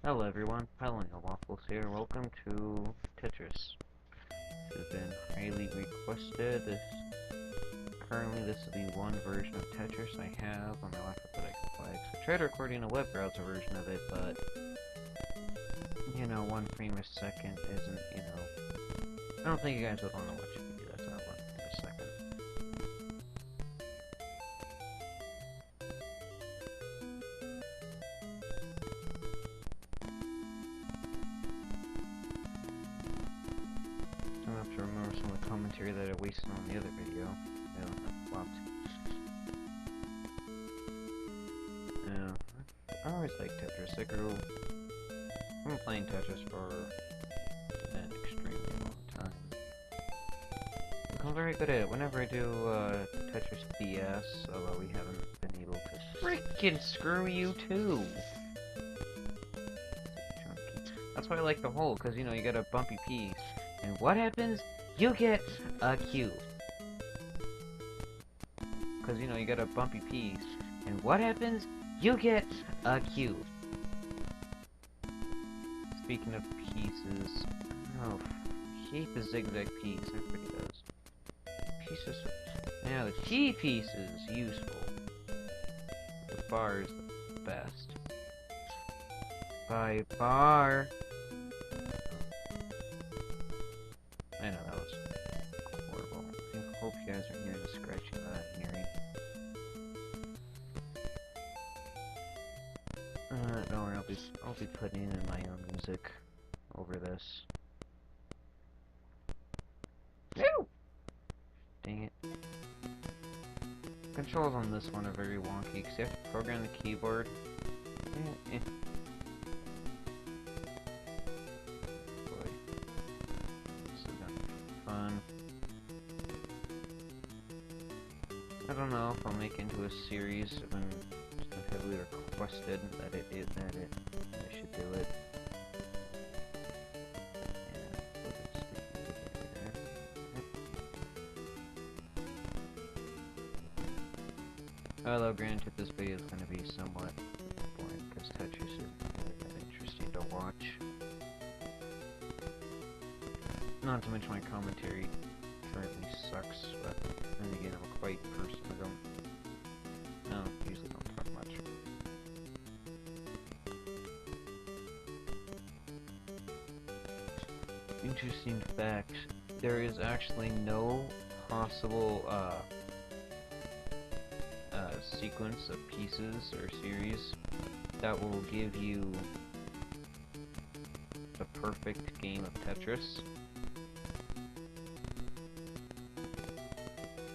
Hello everyone, Piling Waffles here. Welcome to Tetris. This has been highly requested. Currently this is the one version of Tetris I have on my laptop that I can play. So I tried recording a web browser version of it, but you know, 1 frame a second isn't, I don't think you guys would want to watch a video that's not 1 frame a second. I have to remember some of the commentary that I wasted on the other video. I flopped. I always liked Tetris. I've been playing Tetris for an extremely long time. I'm very good at it. Whenever I do Tetris DS, although we haven't been able to freaking screw you too. That's why I like the hole, because you get a bumpy piece. And what happens? You get a cube. Because, you get a bumpy piece. And what happens? You get a cube. Speaking of pieces... Oh, I hate the zigzag piece. Everybody does. Pieces... Yeah, the T piece is useful. The bar is the best. By bar! I know, that was horrible. I hope you guys are hearing the scratching that I'm hearing. Don't worry, I'll be putting in my own music over this. Ew! Dang it. Controls on this one are very wonky, because you have to program the keyboard. I don't know if I'll make into a series when it's been heavily requested that I should do it. Although granted, this video is going to be somewhat boring because Tetris is really that interesting to watch. Not to mention my commentary currently sucks, but then again, I'm a quiet person. I usually don't talk much. Interesting fact, there is actually no possible sequence of pieces or series that will give you the perfect game of Tetris.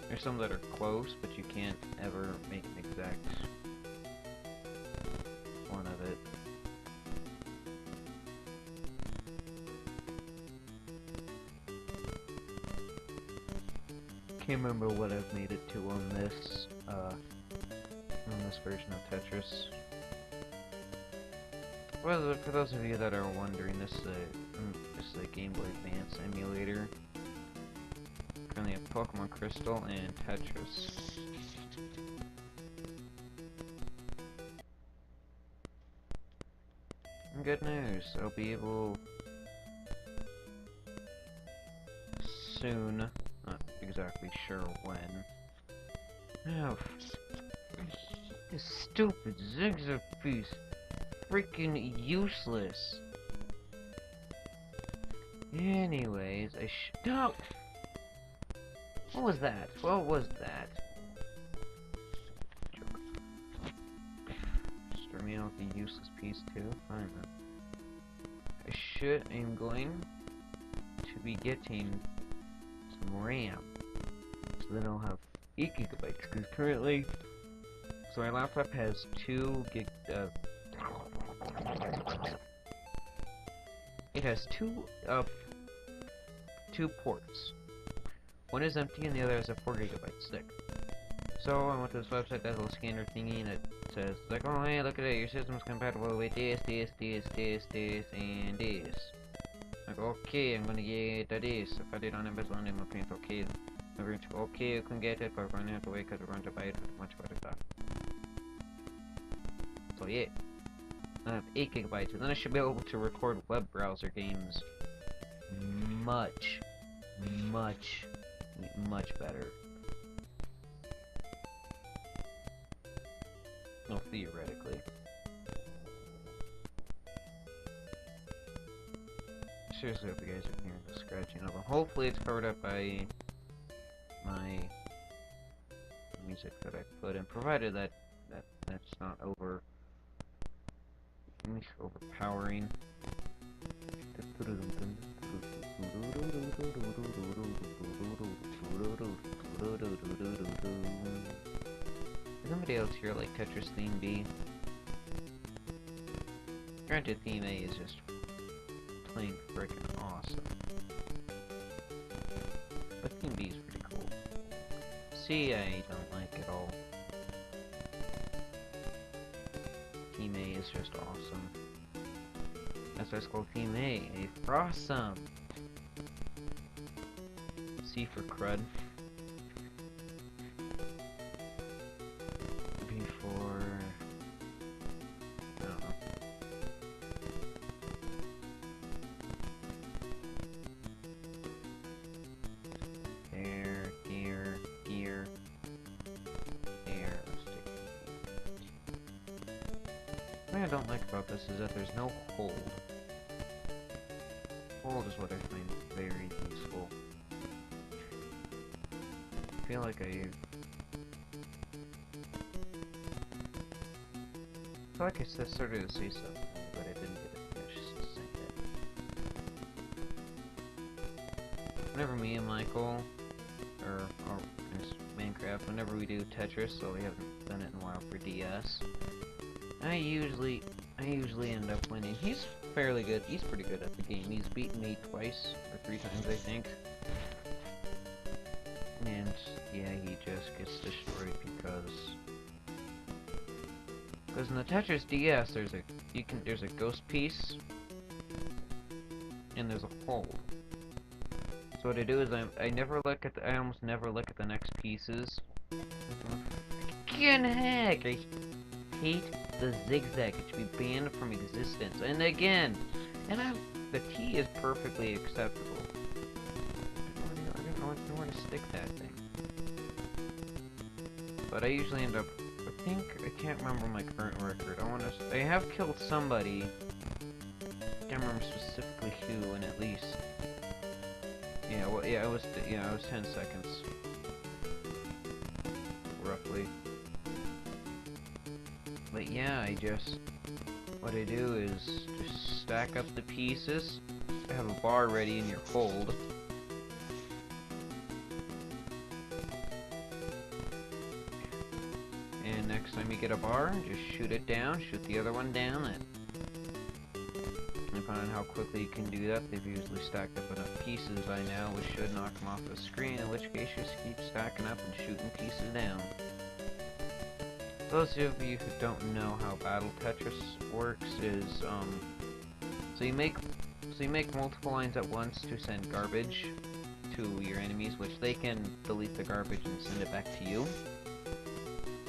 There's some that are close, but you can't ever make an exact one of it. Can't remember what I've made it to on this version of Tetris. Well, for those of you that are wondering, this is a Game Boy Advance Emulator. Currently have Pokemon Crystal and Tetris. And good news, I'll be able soon, not exactly sure when. Oh, this stupid zigzag piece, freaking useless. Anyways, no! What was that? What was that? Start me out with a useless piece too. Fine then. I'm going to be getting some RAM. So then I'll have 8 gigabytes. Because currently, so my laptop has 2 gig. It has two ports. One is empty and the other has a 4 gigabyte stick. So I went to this website, that little scanner thingy, and it says, like, oh hey, look at it, your system's compatible with this, and this. Like, okay, I'm gonna get this. If I did on Amazon, I'm gonna print okay. I'm going to, okay, you can get it, but we're gonna have to wait because we're going to buy it with much better stuff. So yeah. I have 8 gigabytes, and then I should be able to record web browser games much, much, much better. Well, theoretically. Seriously hope you guys are hearing the scratching up. Hopefully it's covered up by my music that I put in, provided that's not overpowering. Does somebody else here like Tetris Theme B? Granted, Theme A is just plain freaking awesome. But Theme B is pretty cool. C I don't like at all. Theme A is just awesome. That's why it's called Theme A. A frosome. C for crud. B for... I don't know. Gear. There. The thing I don't like about this is that there's no hold. Hold is what I find very useful. I feel like I started to say something, but I didn't get it finished to say it. Whenever me and Michael, or Minecraft, whenever we do Tetris, so we haven't done it in a while for DS, I usually end up winning. He's fairly good. He's pretty good at the game. He's beaten me twice or 3 times, I think. And yeah, he just gets destroyed because in the Tetris DS there's a ghost piece and there's a hold. So what I do is I almost never look at the next pieces. Freaking heck! I hate the zigzag. It should be banned from existence. And again, the T is perfectly acceptable. I don't know where to stick that thing. But I usually end up. I can't remember my current record. I have killed somebody. I can't remember specifically who, and at least. Yeah, well, I was 10 seconds. Roughly. But yeah, what I do is just stack up the pieces, have a bar ready in your hold. And next time you get a bar, just shoot it down, shoot the other one down, and depending on how quickly you can do that, they've usually stacked up enough pieces by now, which should knock them off the screen, in which case just keep stacking up and shooting pieces down. Those of you who don't know how Battle Tetris works is, so you make multiple lines at once to send garbage to your enemies, which they can delete the garbage and send it back to you.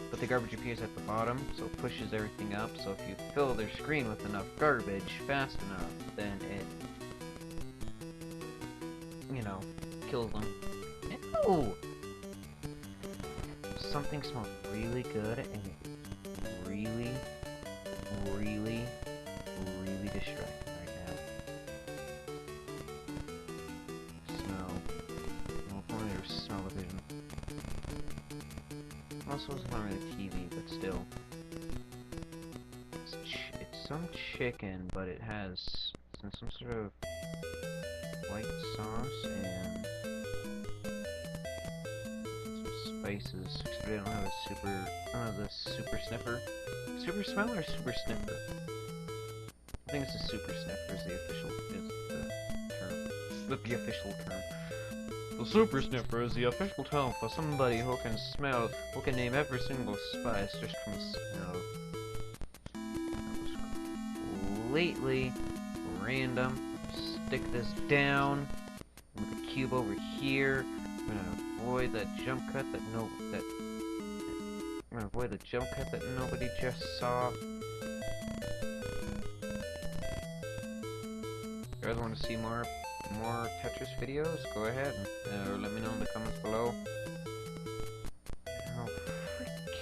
But the garbage appears at the bottom, so it pushes everything up, so if you fill their screen with enough garbage fast enough, then it, kills them. Ew! Something smells really good, and it's really, really, really distracting right now. Smell. Well, if only there was smell-o-vision. Also, it's not really TV, but still. It's some chicken, but it has some sort of white sauce and some spices. Except I don't have the super sniffer. Super smell or super sniffer? I think it's a super sniffer is the official term. The official term. The super sniffer is the official term for somebody who can name every single spice just from smell. That was completely random. Stick this down with a cube over here. I'm gonna avoid that jump cut that nobody just saw. you guys want to see more Tetris videos, go ahead and let me know in the comments below. Oh,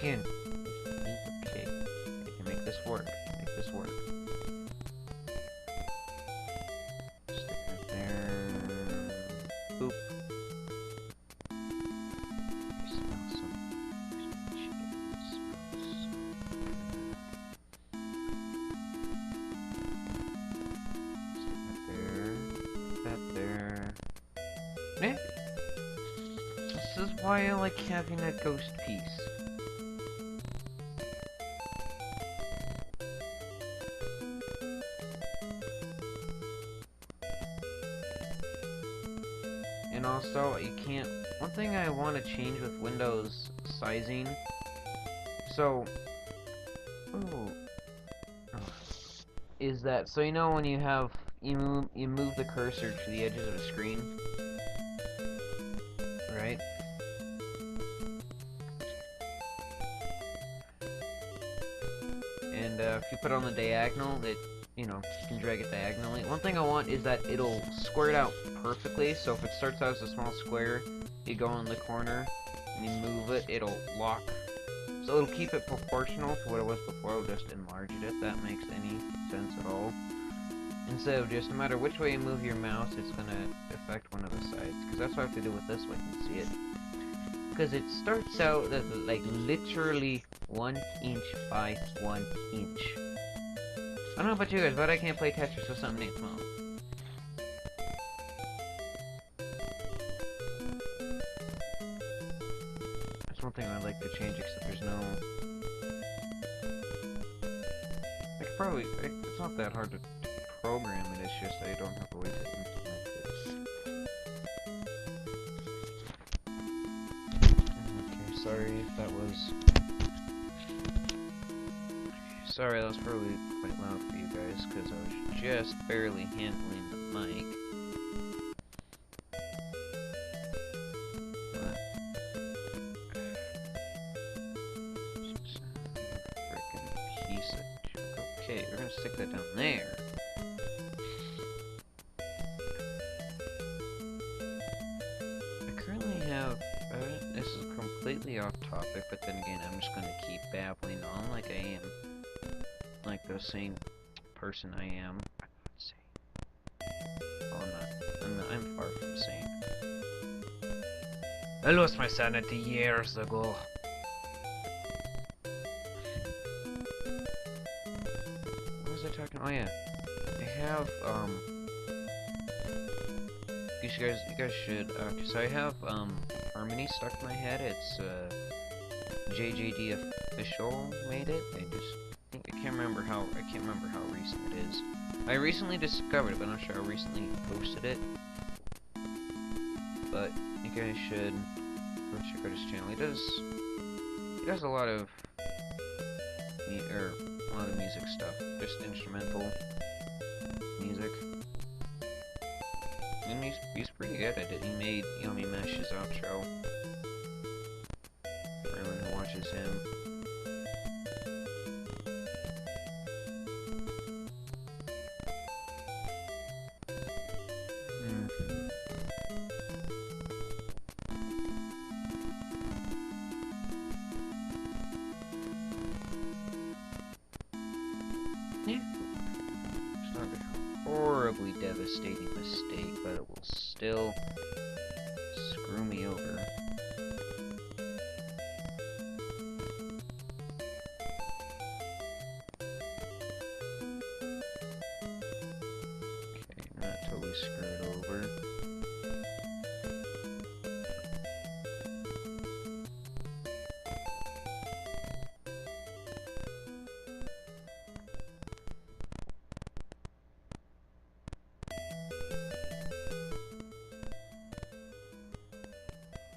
freaking. Okay. I can make this work. Make this work. Stick it there. Boop. I smell some chicken. It smells so good. Stick that there. Put that there. Eh? This is why I like having that ghost piece. And also, you can't... One thing I want to change with Windows sizing... So... Ooh, is that... So you know when you have... You move the cursor to the edges of the screen? Right? And if you put it on the diagonal, it... You know, you can drag it diagonally. One thing I want is that it'll square it out perfectly, so if it starts out as a small square, you go in the corner, and you move it, it'll lock. So it'll keep it proportional to what it was before, it'll just enlarge it, if that makes any sense at all. Instead of just, no matter which way you move your mouse, it's gonna affect one of the sides, because that's what I have to do with this, so I can see it. Because it starts out as, like, literally 1 inch by 1 inch. I don't know about you guys, but I can't play Tetris with something that small. That's one thing I'd like to change, except there's no... I could probably... It's not that hard to program it, it's just I don't have a way to implement it. Okay, sorry if that was... Sorry, that was probably quite loud for you guys, because I was just barely handling the mic. But... Just a frickin' piece of junk. Okay, we're gonna stick that down there. I currently have... this is completely off topic, but then again, I'm just gonna keep babbling on like I am. Like the same person I am. I'm not sane. Oh, I'm far from sane. I lost my sanity years ago. What was I talking? Oh yeah, I have you guys should. So I have Harmony stuck in my head. It's JJD official made it. I can't remember how recent it is. I recently discovered it, but I'm not sure how recently he posted it. But you guys should go check out his channel. He does a lot of music stuff, just instrumental music. And he's pretty good at it. He made Yummy Mesh's outro for anyone who watches him. It's not a horribly devastating mistake, but it will still screw me over. Okay, not totally screwed over.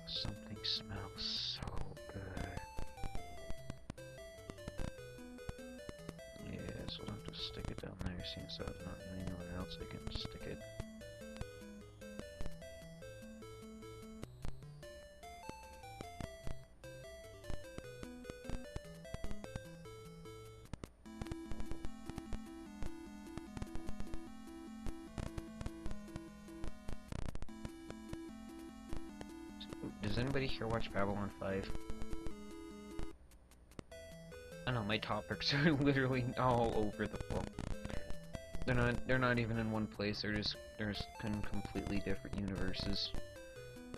Something smells so good. Yeah, so I'll have to stick it down there, since there's not really anywhere else I can stick it. Does anybody here watch Babylon 5? I know my topics are literally all over the place. They're not even in one place. They're just in completely different universes.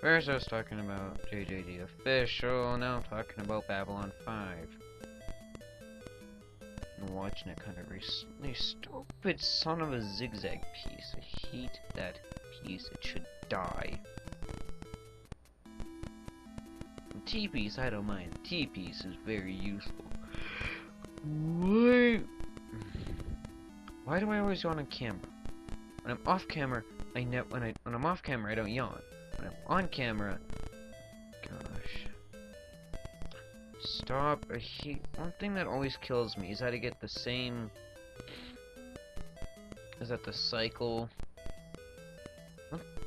First I was talking about JJD Official, now I'm talking about Babylon 5. I'm watching it kind of recently. Stupid son of a zigzag piece. I hate that piece. It should die. T-piece, I don't mind. T-piece is very useful. Why do I always yawn on camera? When I'm off camera, when I'm off camera, I don't yawn. When I'm on camera, gosh, stop! One thing that always kills me is that I get the same. Is that the cycle?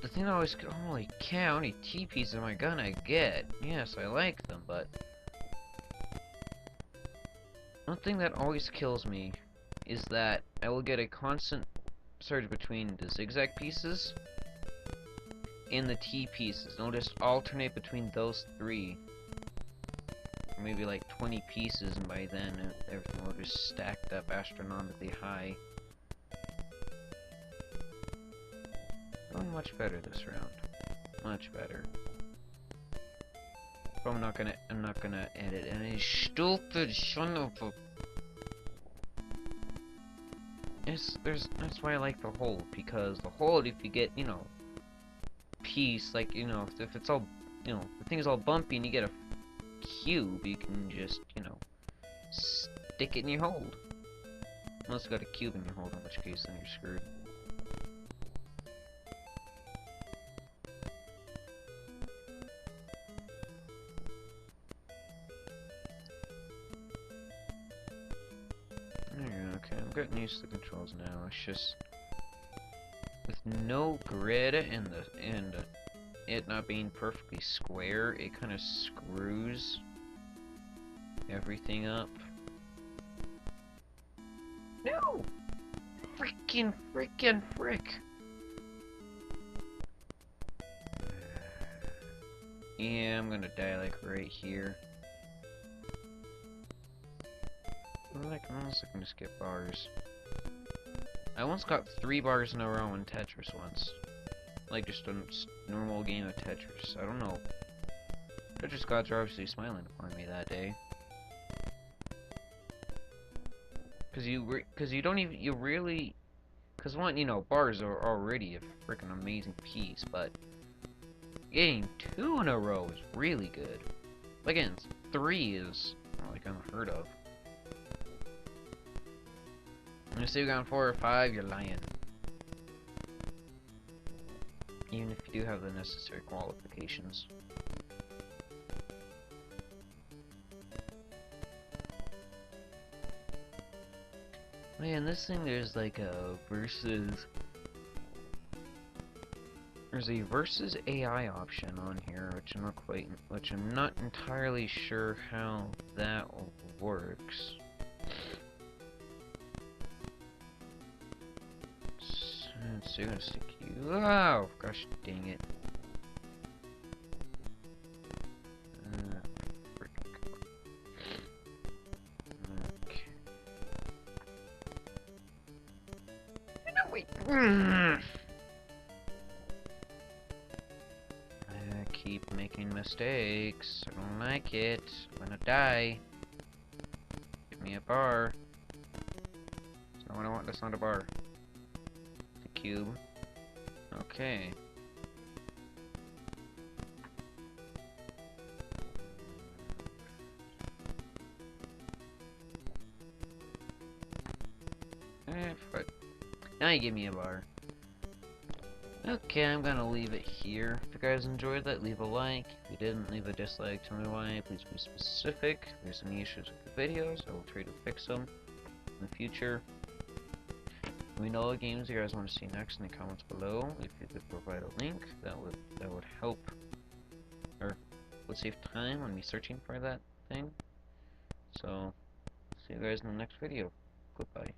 The thing that always, holy cow! How many T-pieces am I gonna get? Yes, I like them, but one thing that always kills me is that I will get a constant surge between the zigzag pieces and the T pieces. And I'll just alternate between those three. Or maybe like 20 pieces, and by then everything will just stacked up astronomically high. Going much better this round. Much better. But I'm not gonna edit any stupid son of a. That's why I like the hold, because the hold, if you get, you know, piece, like, you know, if it's all, you know, the thing is all bumpy and you get a cube, you can just, you know, stick it in your hold. Unless you got a cube in your hold, in which case then you're screwed. Okay, I'm getting used to the controls now. It's just with no grid and it not being perfectly square, it kind of screws everything up. No! Frickin' frick! Yeah, I'm gonna die like right here. Unless I can just get bars. I once got 3 bars in a row in Tetris once. Like just a normal game of Tetris. I don't know. Tetris gods are obviously smiling upon me that day. Cause one, you know, bars are already a freaking amazing piece, but getting 2 in a row is really good. Again, 3 is like unheard of. When you say you got 4 or 5, you're lying. Even if you do have the necessary qualifications. Man, this thing, there's like a versus. There's a versus AI option on here, which I'm not entirely sure how that works. So you're gonna stick you. Oh, gosh dang it. Okay. No, wait. I keep making mistakes. I don't like it. I'm gonna die. Give me a bar. That's not what I want. That's not a bar. Cube. Okay. But now you give me a bar. Okay, I'm gonna leave it here. If you guys enjoyed that, leave a like. If you didn't, leave a dislike. Tell me why. Please be specific. If there's any issues with the videos, I will try to fix them in the future. Let me know what games you guys want to see next in the comments below. If you could provide a link, that would help, or would save time on me searching for that thing. So, see you guys in the next video. Goodbye.